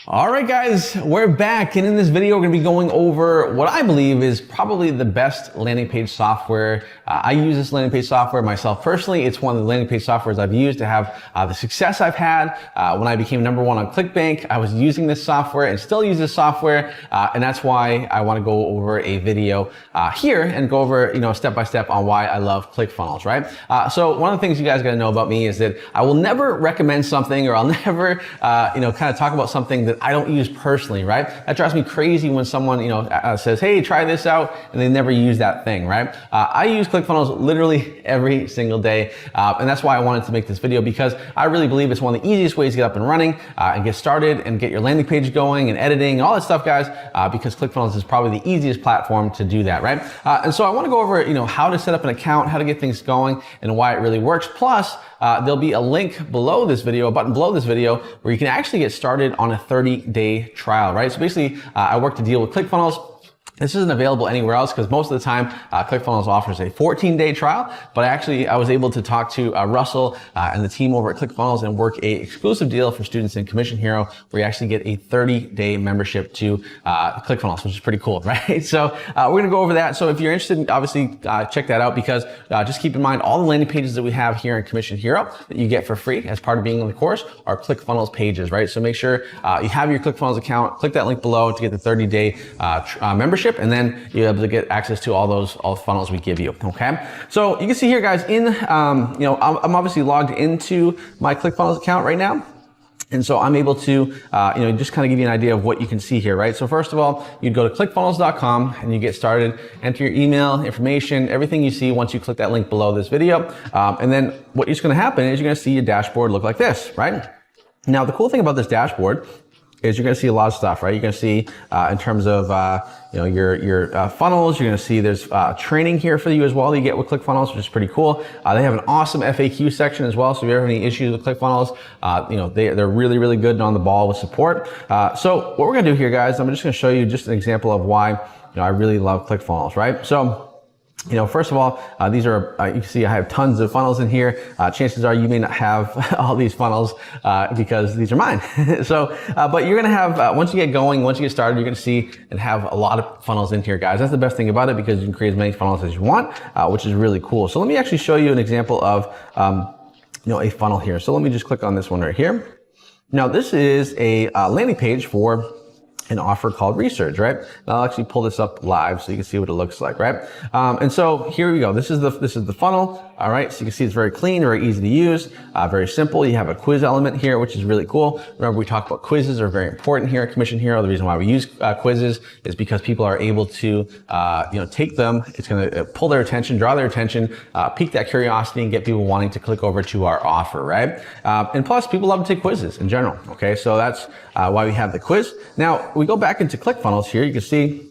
All right, guys, we're back, and in this video, we're going to be going over what I believe is probably the best landing page software. I use this landing page software myself personally. It's one of the landing page softwares I've used to have the success I've had. When I became #1 on ClickBank, I was using this software and still use this software, and that's why I want to go over a video here and go over, step by step on why I love ClickFunnels, right? So one of the things you guys got to know about me is that I will never recommend something, or I'll never, kind of talk about something that I don't use personally, right? That drives me crazy when someone, says, hey, try this out, and they never use that thing, right? I use ClickFunnels literally every single day, and that's why I wanted to make this video, because I really believe it's one of the easiest ways to get up and running and get started and get your landing page going and editing and all that stuff, guys, because ClickFunnels is probably the easiest platform to do that, right? And so I want to go over, how to set up an account, how to get things going, and why it really works. Plus, there'll be a link below this video, a button below this video, where you can actually get started on a 30-day trial, right? So basically, I work to deal with ClickFunnels. This isn't available anywhere else because most of the time, ClickFunnels offers a 14-day trial, but I was able to talk to Russell and the team over at ClickFunnels and work a exclusive deal for students in Commission Hero, where you actually get a 30-day membership to ClickFunnels, which is pretty cool, right? So we're gonna go over that. So if you're interested, obviously check that out, because just keep in mind all the landing pages that we have here in Commission Hero that you get for free as part of being in the course are ClickFunnels pages, right? So make sure you have your ClickFunnels account, click that link below to get the 30-day membership, and then you're able to get access to all the funnels we give you, okay? So you can see here, guys, I'm obviously logged into my ClickFunnels account right now. And so I'm able to, just kind of give you an idea of what you can see here, right? So first of all, you'd go to Clickfunnels.com and you get started, enter your email, information, everything you see once you click that link below this video. And then what's going to happen is you're going to see your dashboard look like this, right? Now, the cool thing about this dashboard is you're going to see a lot of stuff, right? You're going to see in terms of your funnels. You're going to see there's training here for you as well that you get with ClickFunnels, which is pretty cool. They have an awesome FAQ section as well, so if you ever have any issues with ClickFunnels, they're really, really good and on the ball with support. So what we're going to do here, guys, I'm just going to show you just an example of why I really love ClickFunnels, right? So first of all, these are, you can see I have tons of funnels in here. Chances are you may not have all these funnels because these are mine. So, but you're going to have, once you get going, once you get started, you're going to see and have a lot of funnels in here, guys. That's the best thing about it, because you can create as many funnels as you want, which is really cool. So let me actually show you an example of, a funnel here. So let me just click on this one right here. Now, this is a landing page for an offer called Research, right? And I'll actually pull this up live so you can see what it looks like, right? And so here we go. This is the funnel. All right, so you can see it's very clean, very easy to use, very simple. You have a quiz element here, which is really cool. Remember, we talked about quizzes are very important here at Commission Hero. The reason why we use quizzes is because people are able to, take them. It's going to pull their attention, draw their attention, pique that curiosity, and get people wanting to click over to our offer, right? And plus, people love to take quizzes in general. Okay, so that's why we have the quiz. Now, we go back into ClickFunnels here. You can see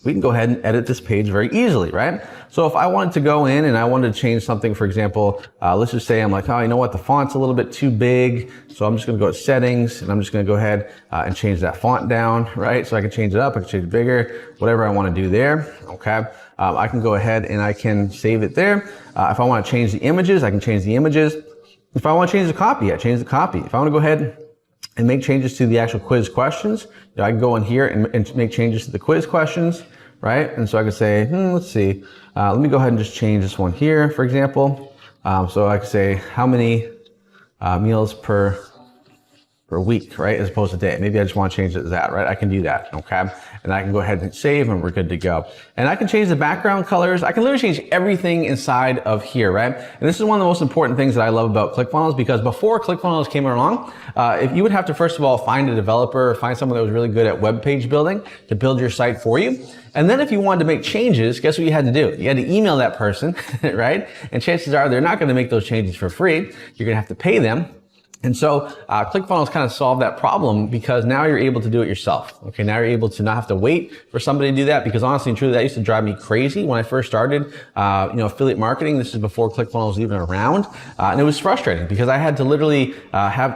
we can go ahead and edit this page very easily, right? So if I wanted to go in and I wanted to change something, for example, let's just say I'm like, oh, you know what? The font's a little bit too big. So I'm just going to go to settings, and I'm just going to go ahead and change that font down, right? So I can change it up, I can change it bigger, whatever I want to do there. Okay. I can go ahead and I can save it there. If I want to change the images, I can change the images. If I want to change the copy, I change the copy. If I want to go ahead and make changes to the actual quiz questions, I can go in here and make changes to the quiz questions, right? And so I can say, let's see, let me go ahead and just change this one here, for example. So I can say how many meals per week, right, as opposed to day. Maybe I just want to change it to that, right? I can do that, okay? And I can go ahead and save, and we're good to go. And I can change the background colors. I can literally change everything inside of here, right? And this is one of the most important things that I love about ClickFunnels, because before ClickFunnels came along, if you would have to, first of all, find a developer or find someone that was really good at web page building to build your site for you. And then if you wanted to make changes, guess what you had to do? You had to email that person, right? And chances are they're not going to make those changes for free. You're going to have to pay them. And so ClickFunnels kind of solved that problem, because now you're able to do it yourself. Okay, now you're able to not have to wait for somebody to do that, because honestly and truly, that used to drive me crazy when I first started, affiliate marketing. This is before ClickFunnels was even around, and it was frustrating because I had to literally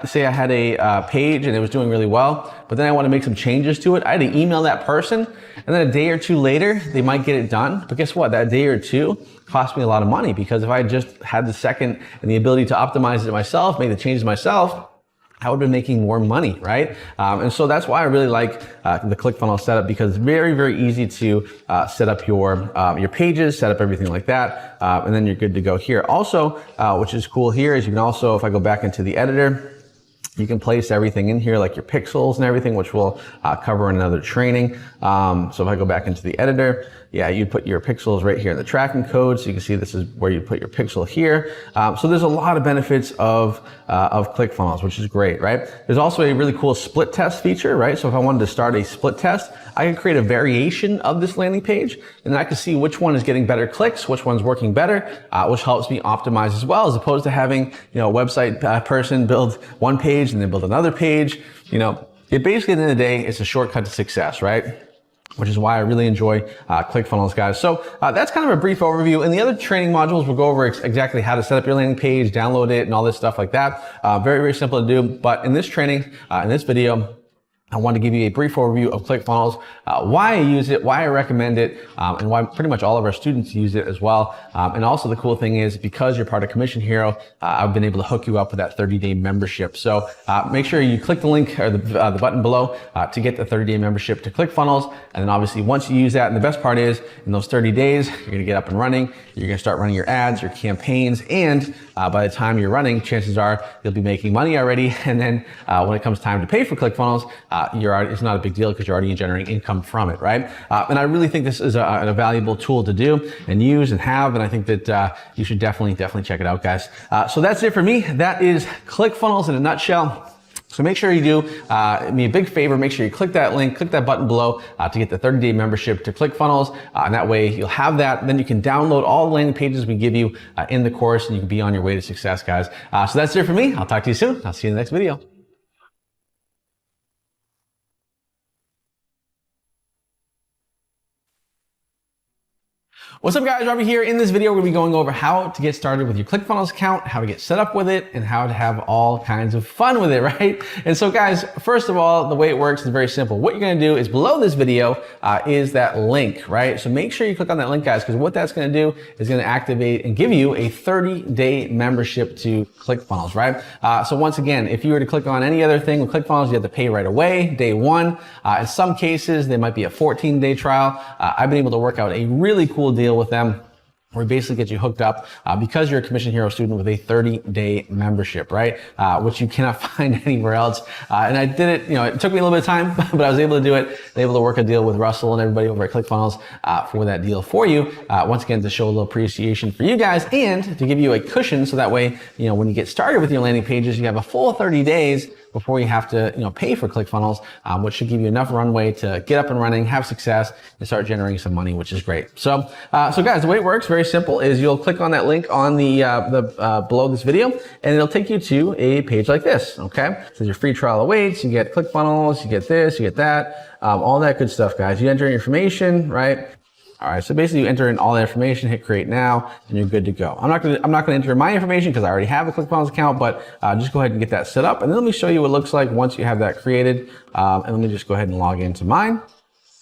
say I had a page and it was doing really well, but then I want to make some changes to it. I had to email that person, and then a day or two later, they might get it done. But guess what? That day or two cost me a lot of money, because if I just had the second and the ability to optimize it myself, make the changes myself, I would have been making more money, right? And so that's why I really like the ClickFunnels setup, because it's very, very easy to set up your pages, set up everything like that, and then you're good to go here. Also, which is cool here, is you can also, if I go back into the editor, you can place everything in here, like your pixels and everything, which we'll cover in another training. So if I go back into the editor, yeah, you put your pixels right here in the tracking code. So you can see this is where you put your pixel here. So there's a lot of benefits of ClickFunnels, which is great, right? There's also a really cool split test feature, right? So if I wanted to start a split test, I can create a variation of this landing page, and then I can see which one is getting better clicks, which one's working better, which helps me optimize as well, as opposed to having, a website person build one page and then build another page. It basically, at the end of the day, it's a shortcut to success, right? Which is why I really enjoy ClickFunnels, guys. So that's kind of a brief overview. In the other training modules, we'll go over exactly how to set up your landing page, download it, and all this stuff like that. Very, very simple to do. But in this training, in this video, I want to give you a brief overview of ClickFunnels, why I use it, why I recommend it, and why pretty much all of our students use it as well. And also the cool thing is, because you're part of Commission Hero, I've been able to hook you up with that 30-day membership. So make sure you click the link or the button below to get the 30-day membership to ClickFunnels. And then obviously once you use that, and the best part is, in those 30 days, you're going to get up and running. You're going to start running your ads, your campaigns, and by the time you're running, chances are you'll be making money already. And then when it comes time to pay for ClickFunnels, it's not a big deal because you're already generating income from it, right? And I really think this is a valuable tool to do and use and have, and I think that you should definitely check it out, guys. So that's it for me. That is ClickFunnels in a nutshell. So make sure you do me a big favor. Make sure you click that link, click that button below to get the 30-day membership to ClickFunnels. And that way you'll have that. Then you can download all the landing pages we give you in the course, and you can be on your way to success, guys. So that's it for me. I'll talk to you soon. I'll see you in the next video. What's up, guys? Robert here. In this video, we're going to be going over how to get started with your ClickFunnels account, how to get set up with it, and how to have all kinds of fun with it, right? And so, guys, first of all, the way it works is very simple. What you're going to do is, below this video is that link, right? So make sure you click on that link, guys, because what that's going to do is going to activate and give you a 30-day membership to ClickFunnels, right? So once again, if you were to click on any other thing with ClickFunnels, you have to pay right away, day one. In some cases, there might be a 14-day trial. I've been able to work out a really cool deal with them, where we basically get you hooked up because you're a Commission Hero student with a 30-day membership, right? Which you cannot find anywhere else. And I did it, it took me a little bit of time, but I was able to do it. Able to work a deal with Russell and everybody over at ClickFunnels for that deal for you. Once again, to show a little appreciation for you guys and to give you a cushion, so that way, when you get started with your landing pages, you have a full 30 days before you have to, pay for ClickFunnels, which should give you enough runway to get up and running, have success, and start generating some money, which is great. So guys, the way it works, very simple, is you'll click on that link on the below this video, and it'll take you to a page like this. Okay, so your free trial awaits. You get ClickFunnels, you get this, you get that, all that good stuff, guys. You enter your information, right? All right, so basically you enter in all the information, hit create now, and you're good to go. I'm not gonna enter my information because I already have a ClickFunnels account, but just go ahead and get that set up. And then let me show you what it looks like once you have that created. And let me just go ahead and log into mine.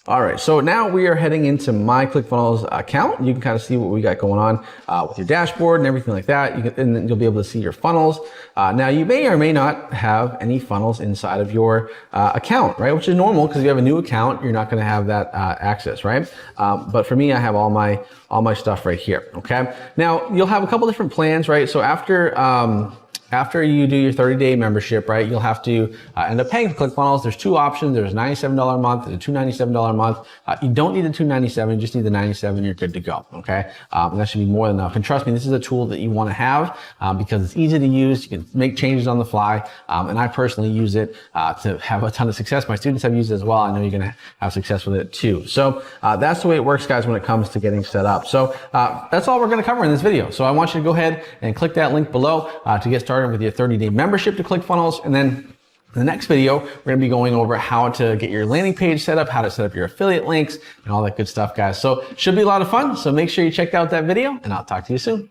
All right, so now we are heading into my ClickFunnels account. You can kind of see what we got going on with your dashboard and everything like that. And then you'll be able to see your funnels. Now, you may or may not have any funnels inside of your account, right? Which is normal, because if you have a new account, you're not going to have that access, right? But for me, I have all my stuff right here. Okay. Now, you'll have a couple different plans, right? So after you do your 30-day membership, right, you'll have to end up paying for ClickFunnels. There's two options. There's $97 a month and a $297 a month. You don't need the $297, you just need the $97. You're good to go, okay? And that should be more than enough. And trust me, this is a tool that you want to have because it's easy to use. You can make changes on the fly. And I personally use it to have a ton of success. My students have used it as well. I know you're going to have success with it too. So that's the way it works, guys, when it comes to getting set up. So that's all we're going to cover in this video. So I want you to go ahead and click that link below to get started with your 30-day membership to ClickFunnels. And then in the next video, we're going to be going over how to get your landing page set up, how to set up your affiliate links, and all that good stuff, guys. So it should be a lot of fun. So make sure you check out that video, and I'll talk to you soon.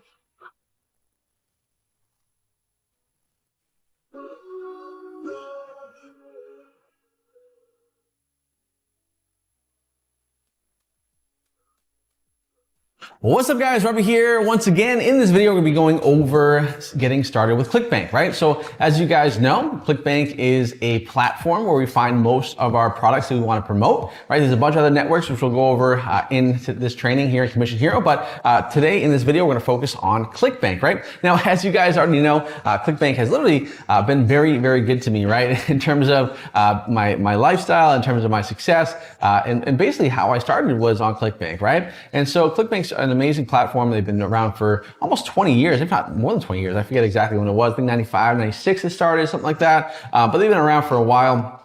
What's up guys, Robert here. Once again, in this video, we're gonna be going over getting started with ClickBank, right? So as you guys know, ClickBank is a platform where we find most of our products that we wanna promote, right? There's a bunch of other networks, which we'll go over in this training here at Commission Hero. But today in this video, we're gonna focus on ClickBank, right? Now, as you guys already know, ClickBank has literally been very, very good to me, right? In terms of my lifestyle, in terms of my success, and basically how I started was on ClickBank, right? And so ClickBank's an amazing platform. They've been around for almost 20 years, if not more than 20 years. I forget exactly when it was. I think 95, 96 it started, something like that. But they've been around for a while.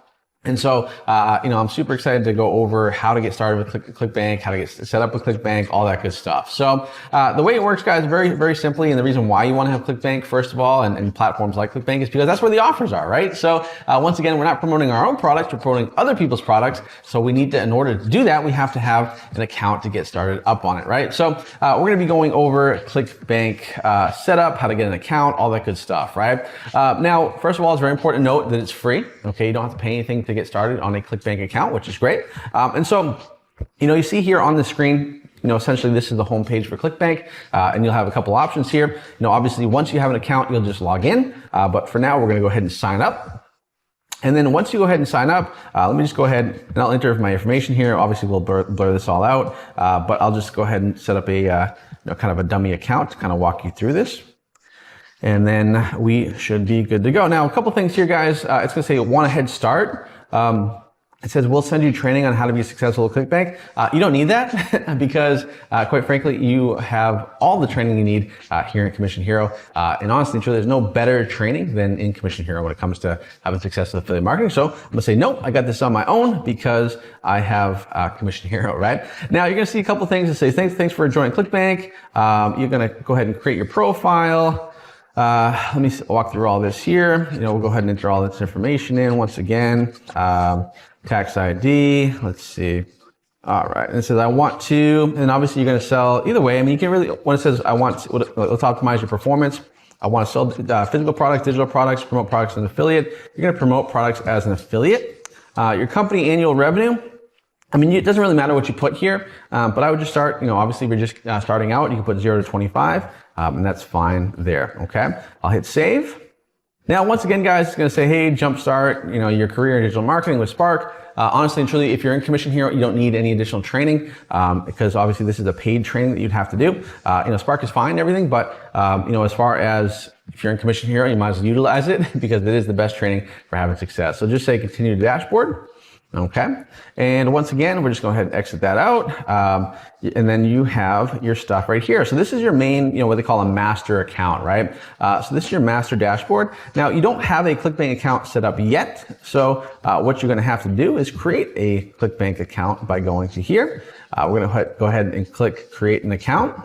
And so, I'm super excited to go over how to get started with ClickBank, how to get set up with ClickBank, all that good stuff. So, the way it works, guys, very, very simply, and the reason why you want to have ClickBank, first of all, and platforms like ClickBank is because that's where the offers are, right? So, once again, we're not promoting our own products, we're promoting other people's products. So we need to, in order to do that, we have to have an account to get started up on it, right? So, we're going to be going over ClickBank setup, how to get an account, all that good stuff, right? Now, first of all, it's very important to note that it's free. Okay, you don't have to pay anything to get started on a ClickBank account, which is great. And so, you see here on the screen, essentially this is the home page for ClickBank, and you'll have a couple options here. Obviously once you have an account, you'll just log in. But for now, we're going to go ahead and sign up. And then once you go ahead and sign up, let me just go ahead and I'll enter my information here. Obviously we'll blur this all out, but I'll just go ahead and set up a, kind of a dummy account to kind of walk you through this. And then we should be good to go. Now, a couple things here, guys. It's going to say want a head start. It says, we'll send you training on how to be successful at ClickBank. You don't need that because, quite frankly, you have all the training you need here in Commission Hero. And honestly, truly, there's no better training than in Commission Hero when it comes to having success with affiliate marketing. So I'm gonna say, nope, I got this on my own because I have Commission Hero, right? Now, you're gonna see a couple things that say, thanks for joining ClickBank. You're gonna go ahead and create your profile. Let me walk through all this here. We'll go ahead and enter all this information in once again. Tax ID, let's see. All right, and it says I want to, and obviously you're gonna sell either way. I mean, you can really, when it says I want to, let's optimize your performance. I want to sell physical products, digital products, promote products as an affiliate. You're gonna promote products as an affiliate. Your company annual revenue. I mean, it doesn't really matter what you put here, but I would just start, obviously we're just starting out. You can put 0 to 25, and that's fine there, okay? I'll hit save. Now, once again, guys, it's going to say, hey, jumpstart, your career in digital marketing with Spark. Honestly and truly, if you're in Commission Hero, you don't need any additional training because obviously this is a paid training that you'd have to do. Spark is fine and everything, but as far as if you're in Commission Hero, you might as well utilize it because it is the best training for having success. So just say continue to dashboard. Okay. And once again, we're just going to go ahead and exit that out. And then you have your stuff right here. So this is your main, what they call a master account, right? So this is your master dashboard. Now you don't have a ClickBank account set up yet. So what you're going to have to do is create a ClickBank account by going to here. We're going to go ahead and click create an account.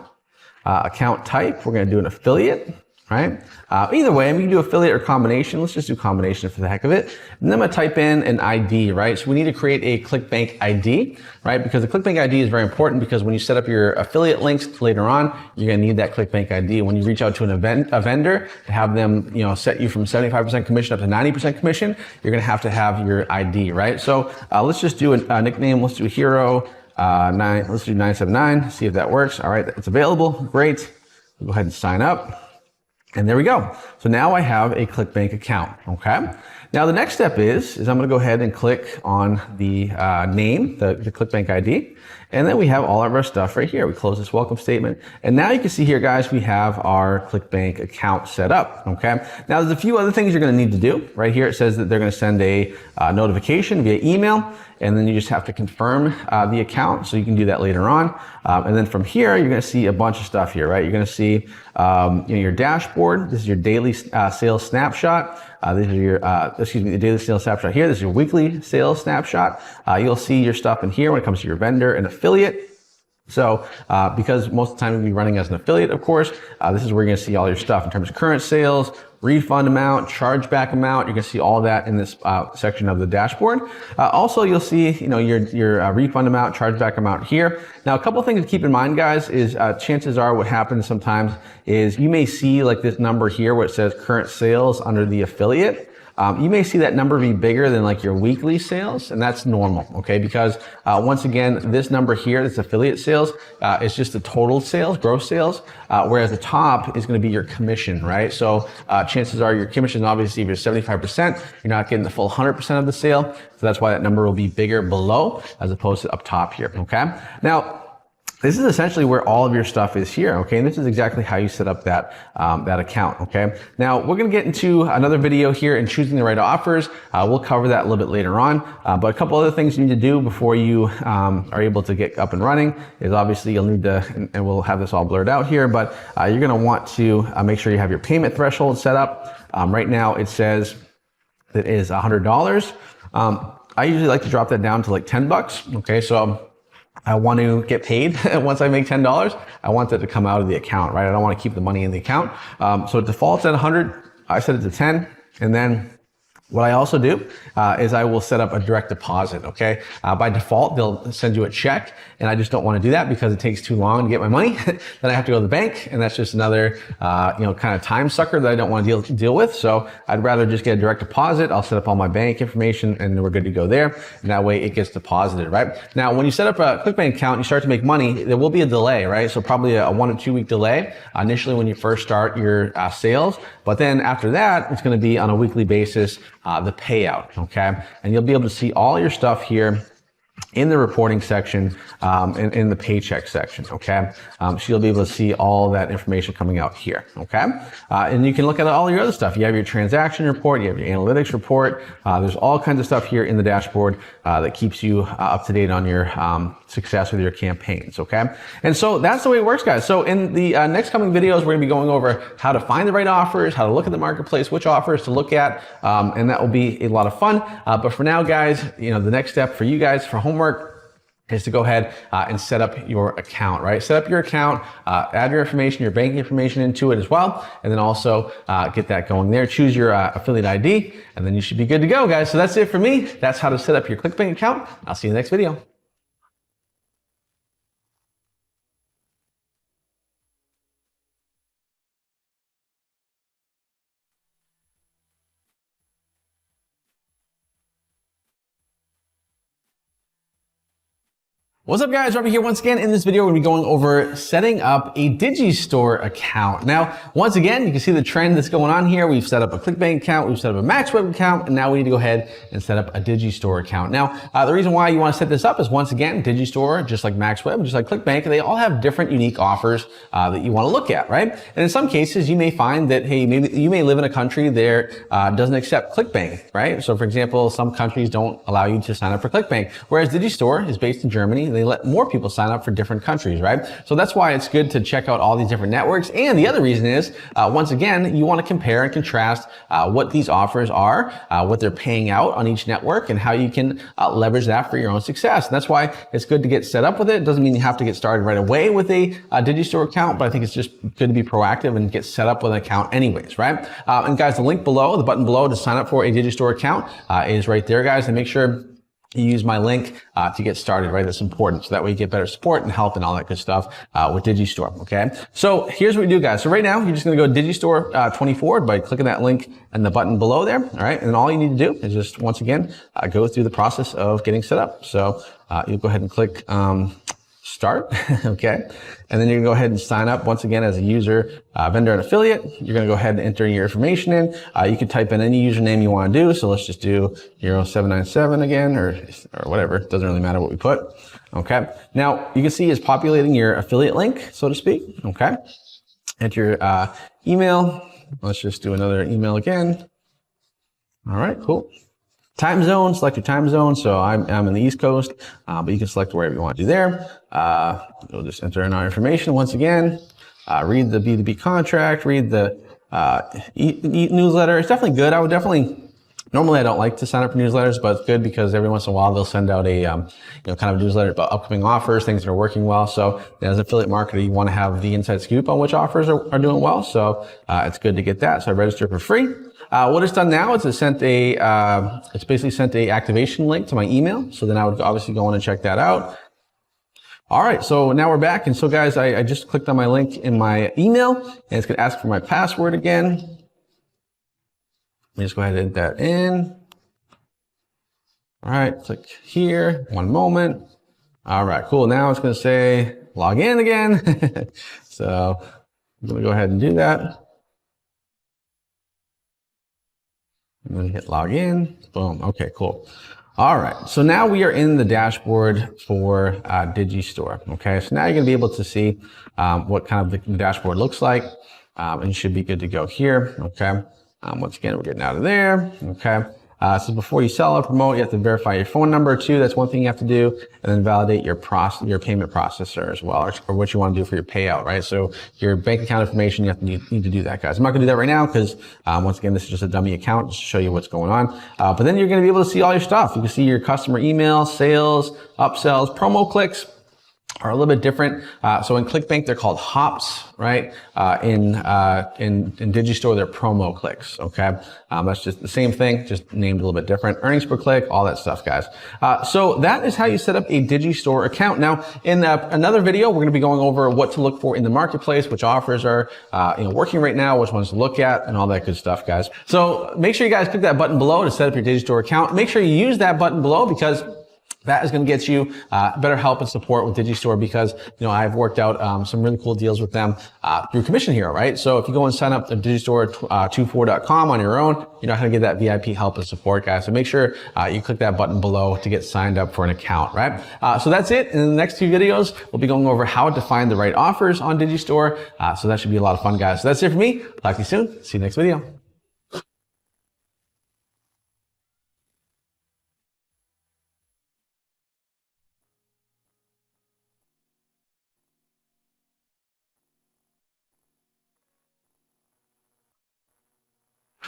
Account type, we're going to do an affiliate. Right? Either way, I mean, you can do affiliate or combination. Let's just do combination for the heck of it. And then I'm gonna type in an ID, right? So we need to create a ClickBank ID, right? Because the ClickBank ID is very important because when you set up your affiliate links later on, you're gonna need that ClickBank ID. When you reach out to a vendor to have them, set you from 75% commission up to 90% commission, you're gonna have to have your ID, right? So let's just do a nickname. Let's do Hero 9. Let's do 979. See if that works. All right, it's available. Great. We'll go ahead and sign up. And there we go. So now I have a ClickBank account, okay? Now the next step is I'm gonna go ahead and click on the name, the ClickBank ID, and then we have all of our stuff right here. We close this welcome statement. And now you can see here, guys, we have our ClickBank account set up, okay? Now there's a few other things you're gonna need to do. Right here it says that they're gonna send a notification via email, and then you just have to confirm the account, so you can do that later on. And then from here, you're gonna see a bunch of stuff here, right? You're gonna see your dashboard. This is your daily sales snapshot. This is your, the daily sales snapshot here. This is your weekly sales snapshot. You'll see your stuff in here when it comes to your vendor and affiliate. So, because most of the time you'll be running as an affiliate, of course, this is where you're gonna see all your stuff in terms of current sales, refund amount, chargeback amount. You can see all that in this section of the dashboard. Also, you'll see, your refund amount, chargeback amount here. Now, a couple of things to keep in mind, guys, is chances are what happens sometimes is you may see like this number here where it says current sales under the affiliate. you may see that number be bigger than like your weekly sales, and that's normal, okay? Because once again, this number here, this affiliate sales, is just the total sales, gross sales, whereas the top is going to be your commission, right? So chances are your commission, obviously, if you're 75%, you're not getting the full 100% of the sale. So that's why that number will be bigger below as opposed to up top here, okay? Now, this is essentially where all of your stuff is here, okay? And this is exactly how you set up that, that account, okay? Now, we're gonna get into another video here in choosing the right offers. We'll cover that a little bit later on. But a couple other things you need to do before you are able to get up and running is obviously you'll need to, and we'll have this all blurred out here, but you're gonna want to make sure you have your payment threshold set up. Right now, it says that it is $100. I usually like to drop that down to like 10 bucks, okay? So I want to get paid once I make $10. I want that to come out of the account, right? I don't want to keep the money in the account. So it defaults at 100. I set it to 10. And then what I also do is I will set up a direct deposit, okay? By default, they'll send you a check, and I just don't want to do that because it takes too long to get my money. Then I have to go to the bank, and that's just another, kind of time sucker that I don't want to deal with. So I'd rather just get a direct deposit. I'll set up all my bank information, and we're good to go there. And that way it gets deposited, right? Now, when you set up a ClickBank account, you start to make money, there will be a delay, right? So probably a 1 to 2 week delay initially when you first start your sales. But then after that, it's going to be on a weekly basis, the payout, okay? And you'll be able to see all your stuff here in the reporting section, in the paycheck section, okay? So you'll be able to see all that information coming out here, okay? And you can look at all your other stuff. You have your transaction report, you have your analytics report. There's all kinds of stuff here in the dashboard that keeps you up to date on your success with your campaigns, okay? And so that's the way it works, guys. So in the next coming videos, we're gonna be going over how to find the right offers, how to look at the marketplace, which offers to look at, and that will be a lot of fun. But for now, guys, the next step for you guys for homework is to go ahead and set up your account, right? Set up your account, add your information, your banking information into it as well, and then also get that going there. Choose your affiliate ID, and then you should be good to go, guys. So that's it for me. That's how to set up your ClickBank account. I'll see you in the next video. What's up, guys? Robert here once again. In this video, we're going to be going over setting up a Digistore account. Now, once again, you can see the trend that's going on here. We've set up a ClickBank account, we've set up a MaxWeb account, and now we need to go ahead and set up a Digistore account. Now, the reason why you want to set this up is, once again, Digistore, just like MaxWeb, just like ClickBank, they all have different unique offers that you want to look at, right? And in some cases, you may find that, hey, maybe you may live in a country that doesn't accept ClickBank, right? So, for example, some countries don't allow you to sign up for ClickBank, whereas Digistore is based in Germany. They let more people sign up for different countries, right? So that's why it's good to check out all these different networks. And the other reason is, once again, you want to compare and contrast what these offers are, what they're paying out on each network, and how you can leverage that for your own success. And that's why it's good to get set up with it. It doesn't mean you have to get started right away with a Digistore account, but I think it's just good to be proactive and get set up with an account anyways, right? And guys, the link below, the button below to sign up for a Digistore account is right there, guys. And make sure you use my link to get started, right? That's important. So that way you get better support and help and all that good stuff with Digistore, okay? So here's what we do, guys. So right now, you're just going to go to Digistore 24 by clicking that link and the button below there, all right? And all you need to do is just, once again, go through the process of getting set up. So you'll go ahead and click start, okay? And then you're gonna go ahead and sign up once again as a user, vendor, and affiliate. You're gonna go ahead and enter your information in. You can type in any username you wanna do. So let's just do 0797 again, or whatever. It doesn't really matter what we put, okay? Now, you can see it's populating your affiliate link, so to speak, okay? Enter your email. Let's just do another email again. All right, cool. Time zone, select your time zone. So I'm in the East Coast, but you can select wherever you want to do there. We'll just enter in our information once again. Read the B2B contract, read the newsletter. It's definitely good. I would definitely, normally I don't like to sign up for newsletters, but it's good because every once in a while they'll send out a kind of newsletter about upcoming offers, things that are working well. So as an affiliate marketer, you want to have the inside scoop on which offers are doing well. So it's good to get that. So I register for free. What it's done now is it's basically sent a activation link to my email. So then I would obviously go in and check that out. All right, so now we're back. And so guys, I just clicked on my link in my email, and it's gonna ask for my password again. Let me just go ahead and enter that in. All right, click here, one moment. All right, cool. Now it's going to say log in again. So I'm going to go ahead and do that. I'm going to hit log in. Boom. Okay, cool. All right. So now we are in the dashboard for Digistore. Okay. So now you're going to be able to see what kind of the dashboard looks like. And you should be good to go here. Okay. Once again, we're getting out of there. Okay. So before you sell or promote, you have to verify your phone number too. That's one thing you have to do, and then validate your payment processor as well, or what you want to do for your payout, right? So your bank account information, you have to need to do that, guys. I'm not going to do that right now because once again, this is just a dummy account just to show you what's going on. But then you're going to be able to see all your stuff. You can see your customer email, sales, upsells, promo clicks are a little bit different. So in ClickBank, they're called hops, right? In Digistore, they're promo clicks, okay? That's just the same thing, just named a little bit different. Earnings per click, all that stuff, guys. So that is how you set up a Digistore account. Now, in another video, we're gonna be going over what to look for in the marketplace, which offers are working right now, which ones to look at, and all that good stuff, guys. So make sure you guys click that button below to set up your Digistore account. Make sure you use that button below because that is going to get you better help and support with Digistore because, I've worked out some really cool deals with them through Commission Hero, right? So if you go and sign up to Digistore24.com on your own, you're not going to get that VIP help and support, guys. So make sure you click that button below to get signed up for an account, right? So that's it. In the next two videos, we'll be going over how to find the right offers on Digistore. So that should be a lot of fun, guys. So that's it for me. Talk to you soon. See you next video.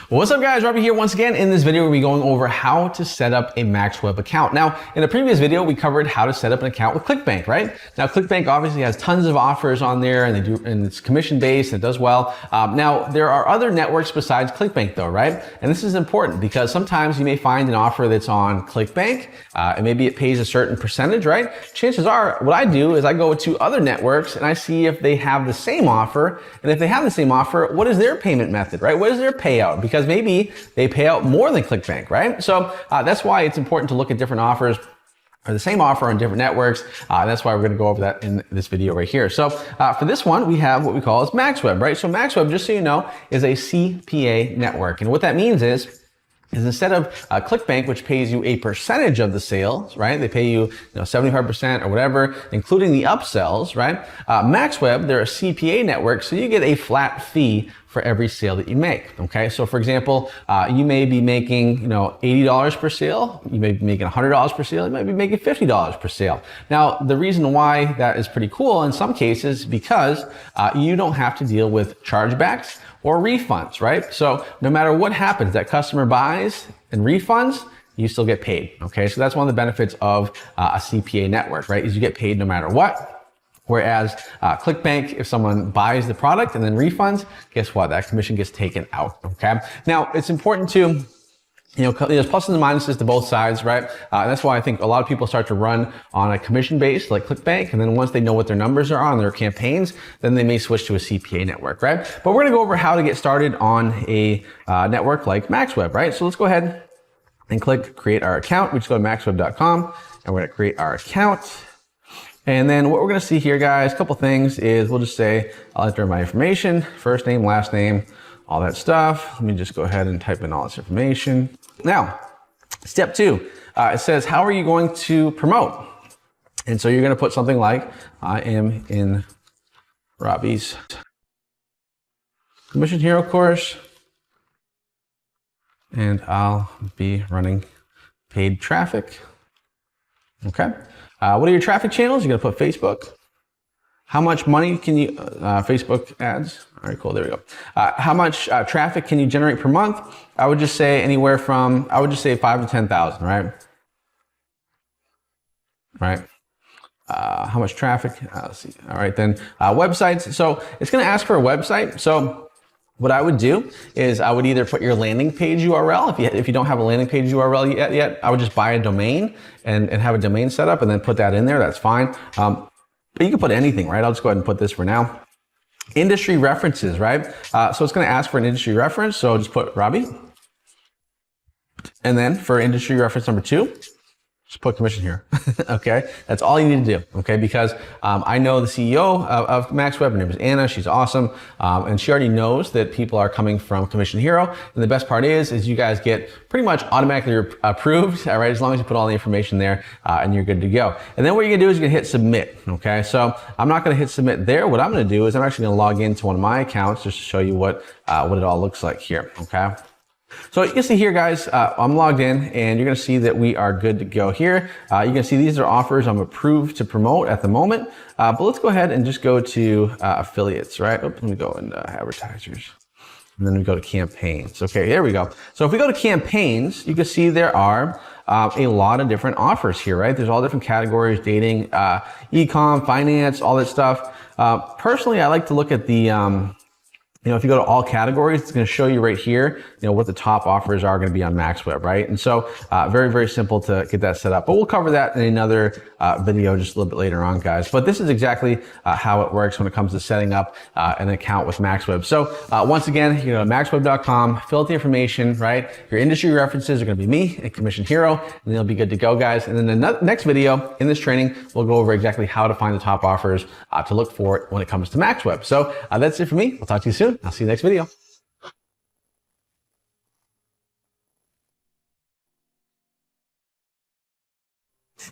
What's up, guys? Robbie here once again. In this video, we'll be going over how to set up a MaxWeb account. Now, in a previous video, we covered how to set up an account with ClickBank, right? Now, ClickBank obviously has tons of offers on there, and it's commission-based and it does well. Now, there are other networks besides ClickBank, though, right? And this is important because sometimes you may find an offer that's on ClickBank, and maybe it pays a certain percentage, right? Chances are, what I do is I go to other networks and I see if they have the same offer, and if they have the same offer, what is their payment method, right? What is their payout? Because maybe they pay out more than ClickBank, right? So that's why it's important to look at different offers or the same offer on different networks. That's why we're going to go over that in this video right here. So for this one, we have what we call as MaxWeb, right? So MaxWeb, just so you know, is a CPA network. And what that means is instead of ClickBank, which pays you a percentage of the sales, right? They pay you, 75% or whatever, including the upsells, right? MaxWeb, they're a CPA network, so you get a flat fee for every sale that you make, okay? So for example, you may be making, $80 per sale, you may be making $100 per sale, you might be making $50 per sale. Now, the reason why that is pretty cool in some cases, because you don't have to deal with chargebacks or refunds, right? So no matter what happens, that customer buys and refunds, you still get paid, okay? So that's one of the benefits of a CPA network, right? Is you get paid no matter what. Whereas ClickBank, if someone buys the product and then refunds, guess what? That commission gets taken out, okay? Now, it's important to, there's pluses and minuses to both sides, right? That's why I think a lot of people start to run on a commission base like ClickBank, and then once they know what their numbers are on their campaigns, then they may switch to a CPA network, right? But we're gonna go over how to get started on a network like MaxWeb, right? So let's go ahead and click create our account. We just go to Maxweb.com and we're gonna create our account. And then what we're gonna see here, guys, a couple things is we'll just say, I'll enter my information, first name, last name, all that stuff. Let me just go ahead and type in all this information. Now, step two, it says, how are you going to promote? And so you're gonna put something like, I am in Robbie's Commission Hero course, and I'll be running paid traffic, okay? What are your traffic channels? You're gonna put Facebook. How much money can you, Facebook ads? All right, cool, there we go. How much traffic can you generate per month? I would just say anywhere from, I would just say 5 to 10,000, right? Right. How much traffic? Let's see. All right, then websites. So it's gonna ask for a website. So what I would do is I would either put your landing page URL. If you don't have a landing page URL yet, I would just buy a domain and have a domain set up and then put that in there. That's fine. But you can put anything, right? I'll just go ahead and put this for now. Industry references, right? So it's going to ask for an industry reference. So just put Robbie. And then for industry reference number 2, just put commission here. Okay, that's all you need to do. Okay, because I know the CEO of MaxWeb. Her name is Anna. She's awesome, and she already knows that people are coming from Commission Hero. And the best part is you guys get pretty much automatically approved. All right, as long as you put all the information there, and you're good to go. And then what you're gonna do is you're gonna hit submit. Okay, so I'm not gonna hit submit there. What I'm gonna do is I'm actually gonna log into one of my accounts just to show you what it all looks like here. Okay. So you can see here, guys, I'm logged in, and you're going to see that we are good to go here. You can see these are offers I'm approved to promote at the moment. But let's go ahead and just go to affiliates, right? Let me go into advertisers. And then we go to campaigns. Okay, there we go. So if we go to campaigns, you can see there are a lot of different offers here, right? There's all different categories: dating, e-com, finance, all that stuff. Personally, I like to look at the if you go to all categories, it's going to show you right here, what the top offers are going to be on MaxWeb, right? And so very, very simple to get that set up. But we'll cover that in another video just a little bit later on, guys. But this is exactly how it works when it comes to setting up an account with MaxWeb. So once again, you go to Bizonlink.com, fill out the information, right? Your industry references are going to be me and Commission Hero, and they'll be good to go, guys. And then the next video in this training, we'll go over exactly how to find the top offers to look for when it comes to MaxWeb. So that's it for me. I'll talk to you soon. I'll see you next video.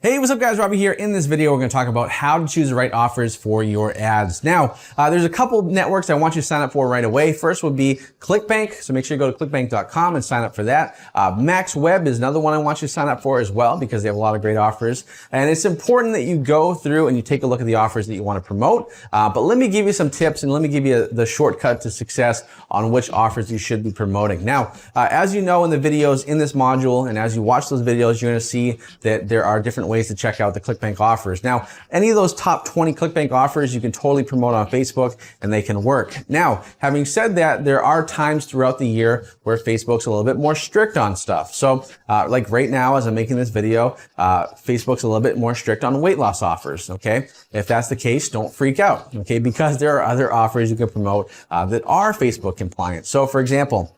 Hey, what's up, guys? Robbie here. In this video, we're going to talk about how to choose the right offers for your ads. Now, there's a couple networks I want you to sign up for right away. First would be ClickBank. So make sure you go to Bizonlink.com and sign up for that. MaxWeb is another one I want you to sign up for as well, because they have a lot of great offers. And it's important that you go through and you take a look at the offers that you want to promote. But let me give you some tips, and let me give you the shortcut to success on which offers you should be promoting. Now, as you know in the videos in this module, and as you watch those videos, you're going to see that there are different ways to check out the ClickBank offers. Now, any of those top 20 ClickBank offers you can totally promote on Facebook, and they can work. Now, having said that, there are times throughout the year where Facebook's a little bit more strict on stuff. So like right now, as I'm making this video, Facebook's a little bit more strict on weight loss offers. Okay, if that's the case, don't freak out. Okay, because there are other offers you can promote that are Facebook compliant. So for example,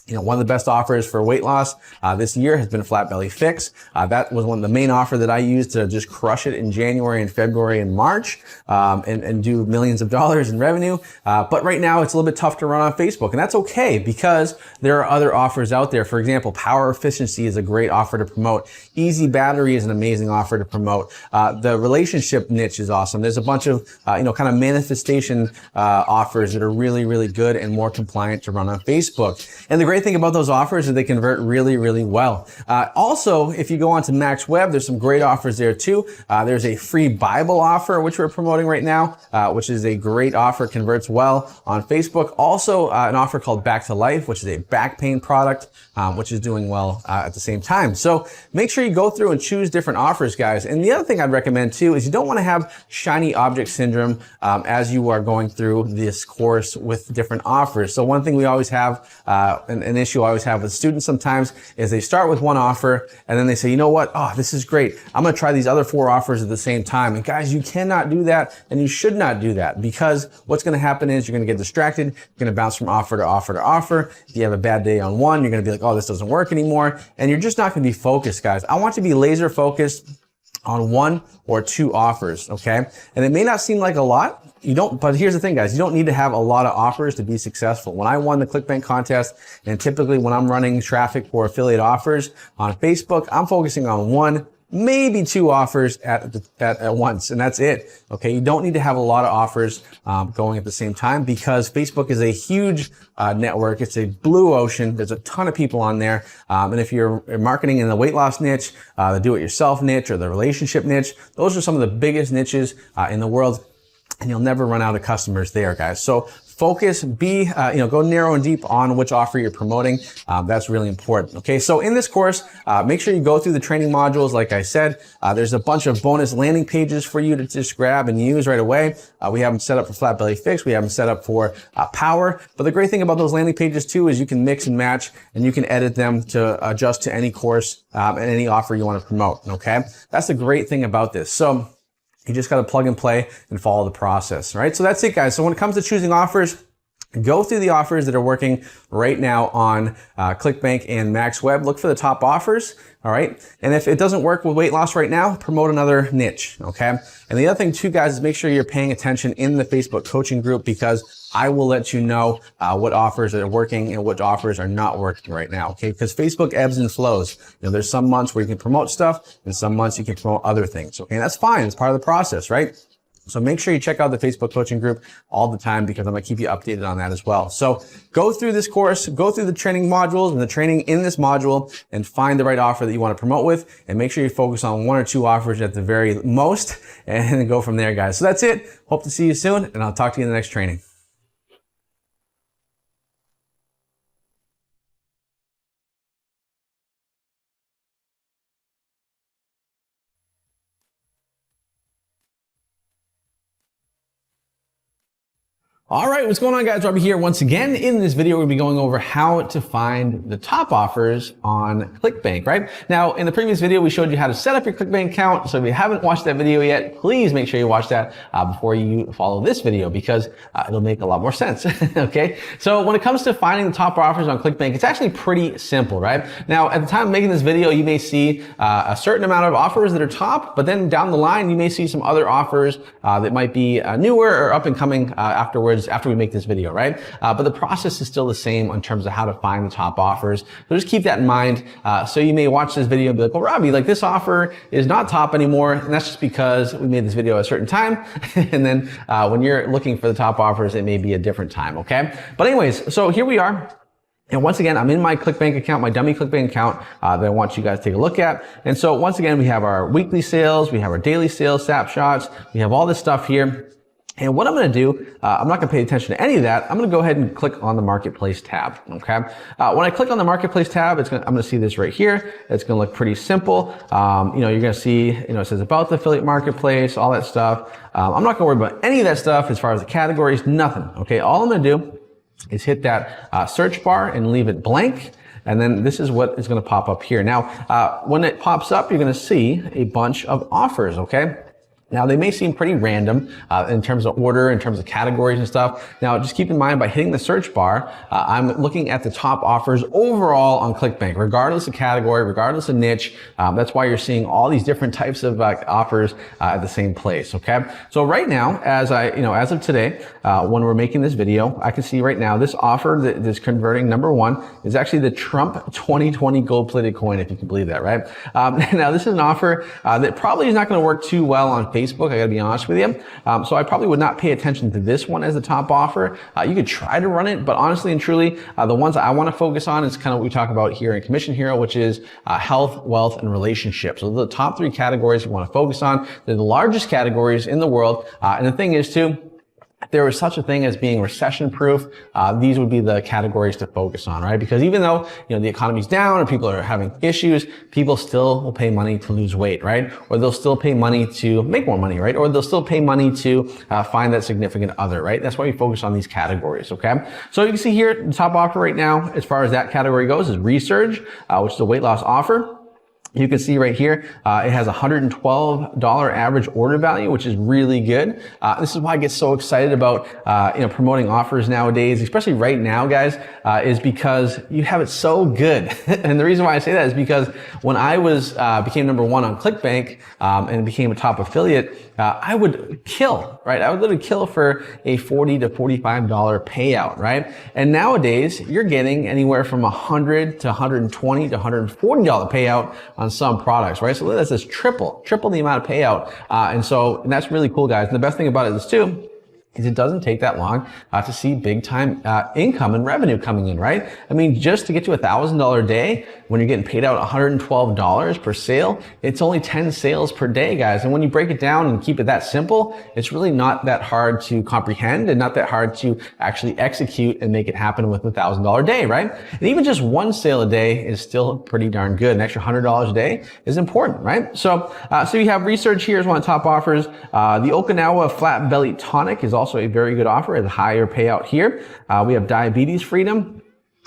one of the best offers for weight loss this year has been a Flat Belly Fix. That was one of the main offer that I used to just crush it in January and February and March, and do millions of dollars in revenue. But right now it's a little bit tough to run on Facebook, and that's okay, because there are other offers out there. For example, Power Efficiency is a great offer to promote. Easy Battery is an amazing offer to promote. The relationship niche is awesome. There's a bunch of kind of manifestation offers that are really, really good and more compliant to run on Facebook. And the great thing about those offers is they convert really, really well. Also, if you go on to MaxWeb, there's some great offers there too. There's a free Bible offer, which we're promoting right now, which is a great offer, converts well on Facebook. Also, an offer called Back to Life, which is a back pain product, which is doing well at the same time. So make sure you go through and choose different offers, guys. And the other thing I'd recommend too is you don't want to have shiny object syndrome as you are going through this course with different offers. So one thing we always have, an issue I always have with students sometimes, is they start with one offer and then they say, you know what? Oh, this is great. I'm going to try these other 4 offers at the same time. And guys, you cannot do that, and you should not do that, because what's going to happen is you're going to get distracted. You're going to bounce from offer to offer to offer. If you have a bad day on one, you're going to be like, oh, this doesn't work anymore. And you're just not going to be focused, guys. I want you to be laser focused on 1 or 2 offers. Okay. And it may not seem like a lot. But here's the thing, guys, you don't need to have a lot of offers to be successful. When I won the ClickBank contest, and typically when I'm running traffic for affiliate offers on Facebook, I'm focusing on 1, maybe 2 offers at once, and that's it. Okay, you don't need to have a lot of offers going at the same time, because Facebook is a huge network. It's a blue ocean. There's a ton of people on there, and if you're marketing in the weight loss niche, the do-it-yourself niche, or the relationship niche, those are some of the biggest niches in the world. And you'll never run out of customers there, guys. So focus, go narrow and deep on which offer you're promoting. That's really important. Okay, so in this course, make sure you go through the training modules. Like I said, there's a bunch of bonus landing pages for you to just grab and use right away. We have them set up for Flat Belly Fix. We have them set up for Power. But the great thing about those landing pages too is you can mix and match, and you can edit them to adjust to any course and any offer you want to promote. Okay, that's the great thing about this. So you just got to plug and play and follow the process, right? So that's it, guys. So when it comes to choosing offers, Go through the offers that are working right now on ClickBank and MaxWeb. Look for the top offers, all right? And if it doesn't work with weight loss right now, promote another niche, okay? And the other thing too, guys, is make sure you're paying attention in the Facebook coaching group, because I will let you know what offers are working and what offers are not working right now, okay? Because Facebook ebbs and flows. You know, there's some months where you can promote stuff and some months you can promote other things, okay? And that's fine. It's part of the process, right? So make sure you check out the Facebook coaching group all the time, because I'm going to keep you updated on that as well. So go through this course, go through the training modules and the training in this module, and find the right offer that you want to promote with, and make sure you focus on 1 or 2 offers at the very most, and then go from there, guys. So that's it. Hope to see you soon, and I'll talk to you in the next training. All right, what's going on, guys? Robbie here. Once again, in this video, we're going to be going over how to find the top offers on ClickBank, right? Now, in the previous video, we showed you how to set up your ClickBank account. So if you haven't watched that video yet, please make sure you watch that before you follow this video, because it'll make a lot more sense, okay? So when it comes to finding the top offers on ClickBank, it's actually pretty simple, right? Now, at the time of making this video, you may see a certain amount of offers that are top, but then down the line, you may see some other offers that might be newer or up and coming afterwards, after we make this video, right? But the process is still the same in terms of how to find the top offers. So just keep that in mind. So you may watch this video and be like, well, Robbie, like this offer is not top anymore. And that's just because we made this video at a certain time. And then when you're looking for the top offers, it may be a different time, okay? But anyways, so here we are. And once again, I'm in my ClickBank account, my dummy ClickBank account that I want you guys to take a look at. And so once again, we have our weekly sales, we have our daily sales snapshots, we have all this stuff here. And what I'm going to do, I'm not going to pay attention to any of that. I'm going to go ahead and click on the Marketplace tab, okay? When I click on the Marketplace tab, I'm going to see this right here. It's going to look pretty simple. You know, you're going to see, you know, it says about the affiliate marketplace, all that stuff. I'm not going to worry about any of that stuff as far as the categories, nothing, okay? All I'm going to do is hit that search bar and leave it blank. And then this is what is going to pop up here. Now, when it pops up, you're going to see a bunch of offers, okay? Now, they may seem pretty random in terms of order, in terms of categories and stuff. Now, just keep in mind, by hitting the search bar, I'm looking at the top offers overall on ClickBank, regardless of category, regardless of niche. That's why you're seeing all these different types of offers at the same place, okay? So right now, as of today, when we're making this video, I can see right now this offer that is converting, number 1, is actually the Trump 2020 gold-plated coin, if you can believe that, right? Now, this is an offer that probably is not going to work too well on Facebook, I gotta be honest with you. So I probably would not pay attention to this one as the top offer. You could try to run it, but honestly and truly, the ones I want to focus on is kind of what we talk about here in Commission Hero, which is health, wealth, and relationships. So those are the top 3 categories you want to focus on. They're the largest categories in the world. And the thing is too, if there was such a thing as being recession-proof, these would be the categories to focus on, right? Because even though, you know, the economy's down or people are having issues, people still will pay money to lose weight, right? Or they'll still pay money to make more money, right? Or they'll still pay money to find that significant other, right? That's why we focus on these categories, okay? So you can see here, the top offer right now, as far as that category goes, is Resurge, which is a weight loss offer. You can see right here, it has $112 average order value, which is really good. This is why I get so excited about, promoting offers nowadays, especially right now, guys, is because you have it so good. And the reason why I say that is because when I became number 1 on ClickBank, and became a top affiliate, I would kill, right? I would literally kill for a $40 to $45 payout, right? And nowadays, you're getting anywhere from $100 to $120 to $140 payout on some products, right? So that's just triple the amount of payout. And that's really cool, guys. And the best thing about it is too, is it doesn't take that long to see big time income and revenue coming in, right? I mean, just to get to $1,000 a day, when you're getting paid out $112 per sale, it's only 10 sales per day, guys. And when you break it down and keep it that simple, it's really not that hard to comprehend and not that hard to actually execute and make it happen with $1,000 a day, right? And even just 1 sale a day is still pretty darn good. An extra $100 a day is important, right? So you have Research here is one of the top offers. The Okinawa Flat Belly Tonic is also a very good offer, has a higher payout here. We have Diabetes Freedom,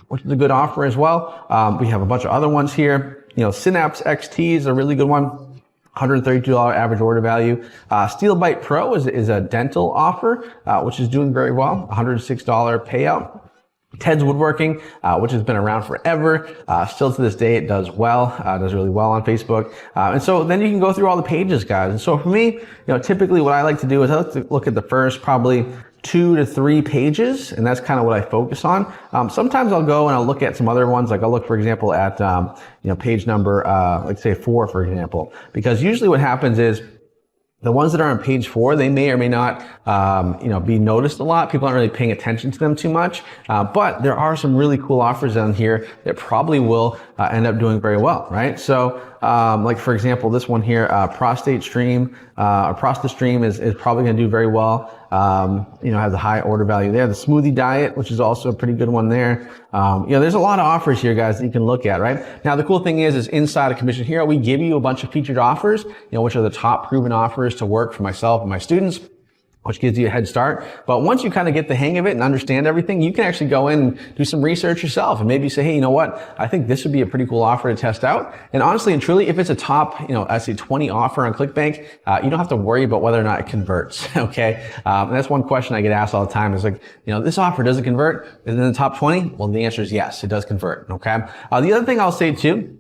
which is a good offer as well. We have a bunch of other ones here. You know, Synapse XT is a really good one. $132 average order value. Steel Bite Pro is a dental offer, which is doing very well. $106 payout. Ted's Woodworking, which has been around forever. Still to this day, it does well, does really well on Facebook. And so then you can go through all the pages, guys. And so for me, typically what I like to do is I like to look at the first probably 2 to 3 pages, and that's kind of what I focus on. Sometimes I'll go and I'll look at some other ones. Like I'll look, for example, at, page number, like say 4, for example, because usually what happens is the ones that are on page 4, they may or may not, be noticed a lot. People aren't really paying attention to them too much. But there are some really cool offers on here that probably will end up doing very well, right? So, like for example, this one here, Prostate Stream, or Prostate Stream is probably going to do very well. Has a high order value there. The Smoothie Diet, which is also a pretty good one there. There's a lot of offers here, guys, that you can look at, right? Now, the cool thing is inside of Commission Hero, we give you a bunch of featured offers, which are the top proven offers to work for myself and my students, which gives you a head start. But once you kind of get the hang of it and understand everything, you can actually go in and do some research yourself and maybe say, hey, you know what? I think this would be a pretty cool offer to test out. And honestly and truly, if it's a top, I say 20 offer on ClickBank, you don't have to worry about whether or not it converts, okay? And that's one question I get asked all the time is like, this offer, does it convert? Is it in the top 20? Well, the answer is yes, it does convert, okay? The other thing I'll say too,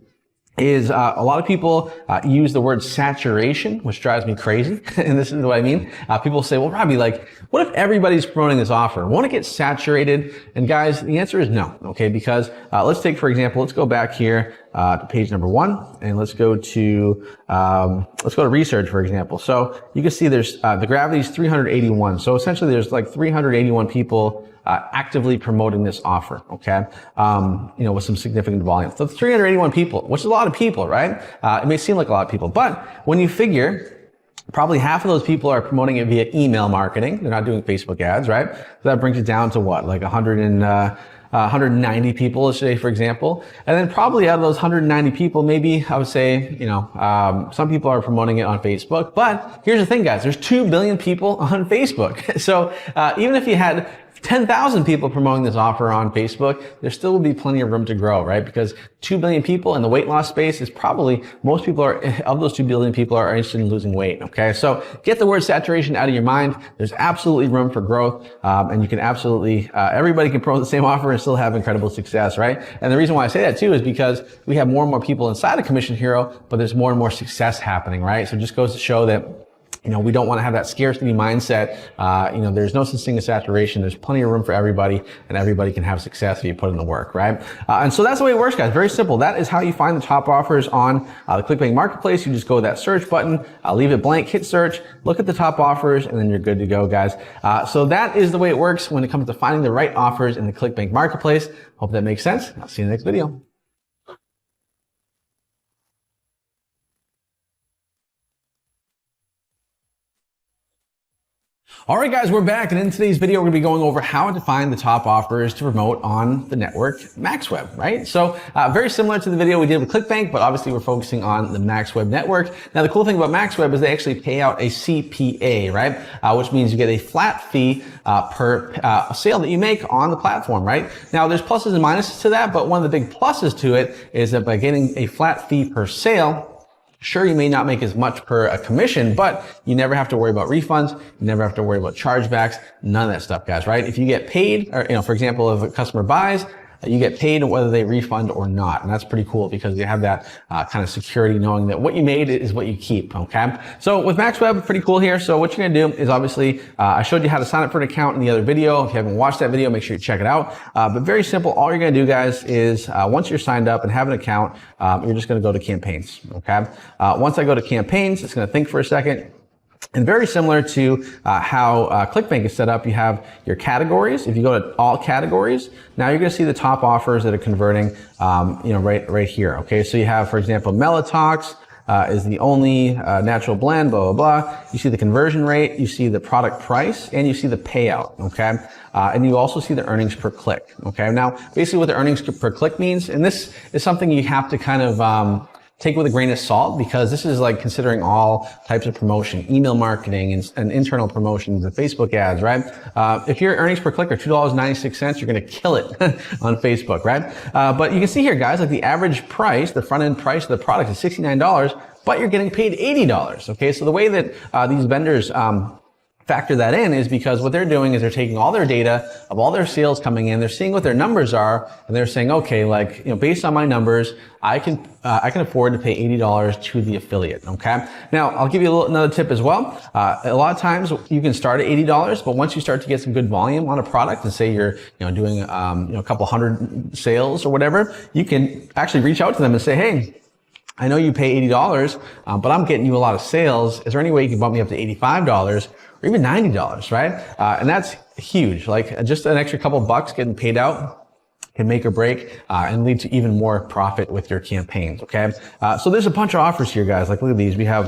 is a lot of people use the word saturation, which drives me crazy. And this is what I mean. People say, well, Robbie, like, what if everybody's promoting this offer? Won't it get saturated? And guys, the answer is no, okay? Because let's take, for example, let's go back here to page number 1, and let's go to research, for example. So you can see there's the gravity is 381. So essentially, there's like 381 people actively promoting this offer, okay? With some significant volume. So 381 people, which is a lot of people, right? It may seem like a lot of people, but when you figure probably half of those people are promoting it via email marketing, they're not doing Facebook ads, right? So that brings it down to what, like 190 people, let's say, for example. And then probably out of those 190 people, maybe I would say, some people are promoting it on Facebook. But here's the thing, guys, there's 2 billion people on Facebook. So even if you had 10,000 people promoting this offer on Facebook, there still will be plenty of room to grow, right? Because 2 billion people in the weight loss space is probably, most people of those 2 billion people are interested in losing weight, okay? So get the word saturation out of your mind. There's absolutely room for growth, and you can absolutely, everybody can promote the same offer and still have incredible success, right? And the reason why I say that too is because we have more and more people inside of Commission Hero, but there's more and more success happening, right? So it just goes to show that we don't want to have that scarcity mindset. There's no such thing as saturation. There's plenty of room for everybody, and everybody can have success if you put in the work, right? And so that's the way it works, guys. Very simple. That is how you find the top offers on the ClickBank Marketplace. You just go to that search button, leave it blank, hit search, look at the top offers, and then you're good to go, guys. So that is the way it works when it comes to finding the right offers in the ClickBank Marketplace. Hope that makes sense. I'll see you in the next video. All right, guys, we're back, and in today's video, we're gonna be going over how to find the top offers to promote on the network MaxWeb, right? So very similar to the video we did with ClickBank, but obviously we're focusing on the MaxWeb network. Now, the cool thing about MaxWeb is they actually pay out a CPA, right? Which means you get a flat fee per sale that you make on the platform, right? Now, there's pluses and minuses to that, but one of the big pluses to it is that by getting a flat fee per sale, sure, you may not make as much per a commission, but you never have to worry about refunds. You never have to worry about chargebacks. None of that stuff, guys, right? If you get paid, or, for example, if a customer buys, you get paid whether they refund or not. And that's pretty cool because you have that kind of security knowing that what you made is what you keep, okay? So with MaxWeb, pretty cool here. So what you're gonna do is obviously, I showed you how to sign up for an account in the other video. If you haven't watched that video, make sure you check it out. But very simple, all you're gonna do, guys, is once you're signed up and have an account, you're just gonna go to campaigns, okay? Once I go to campaigns, it's gonna think for a second. And very similar to how ClickBank is set up, you have your categories. If you go to all categories, now you're going to see the top offers that are converting, right here. Okay, so you have, for example, Melatox is the only natural blend, blah, blah, blah. You see the conversion rate, you see the product price, and you see the payout, okay? And you also see the earnings per click, okay? Now, basically what the earnings per click means, and this is something you have to kind of take with a grain of salt, because this is like considering all types of promotion, email marketing and internal promotions and Facebook ads, right? If your earnings per click are $2.96, you're going to kill it on Facebook, right? But you can see here, guys, like the average price, the front end price of the product is $69, but you're getting paid $80. Okay, so the way that these vendors factor that in is because what they're doing is they're taking all their data of all their sales coming in, they're seeing what their numbers are, and they're saying, okay, like, you know, based on my numbers, I can afford to pay $80 to the affiliate. Okay. Now I'll give you another tip as well. A lot of times you can start at $80, but once you start to get some good volume on a product, and say you're, doing, a couple hundred sales or whatever, you can actually reach out to them and say, hey, I know you pay $80, but I'm getting you a lot of sales. Is there any way you can bump me up to $85 or even $90, right? And that's huge. Like just an extra couple bucks getting paid out can make or break and lead to even more profit with your campaigns. Okay, so there's a bunch of offers here, guys. Like look at these. We have,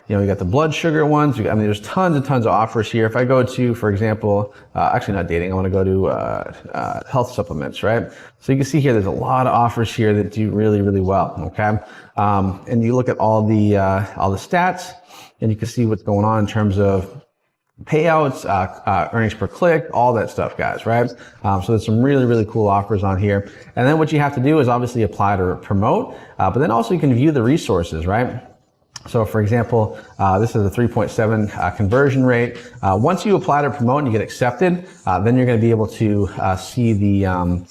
we got the blood sugar ones. There's tons and tons of offers here. If I go to, for example, actually not dating, I want to go to health supplements, right? So you can see here, there's a lot of offers here that do really, really well. Okay, and you look at all the stats, and you can see what's going on in terms of payouts, earnings per click, all that stuff, guys, right? So there's some really, really cool offers on here. And then what you have to do is obviously apply to promote, but then also you can view the resources, right? So for example, this is a 3.7 conversion rate. Once you apply to promote and you get accepted, then you're going to be able to see the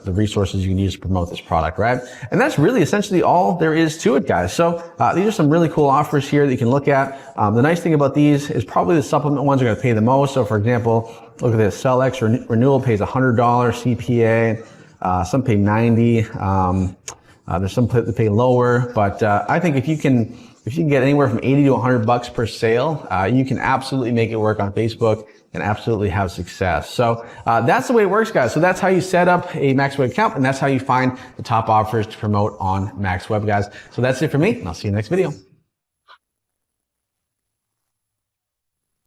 resources you can use to promote this product, right? And that's really essentially all there is to it, guys. So these are some really cool offers here that you can look at. The nice thing about these is probably the supplement ones are going to pay the most. So for example, look at this, CellX renewal pays $100 CPA. Some pay 90. There's some that pay lower, but I think if you can get anywhere from 80 to $100 per sale, you can absolutely make it work on Facebook and absolutely have success. So that's the way it works, guys. So that's how you set up a MaxWeb account, and that's how you find the top offers to promote on MaxWeb, guys. So that's it for me, and I'll see you in the next video.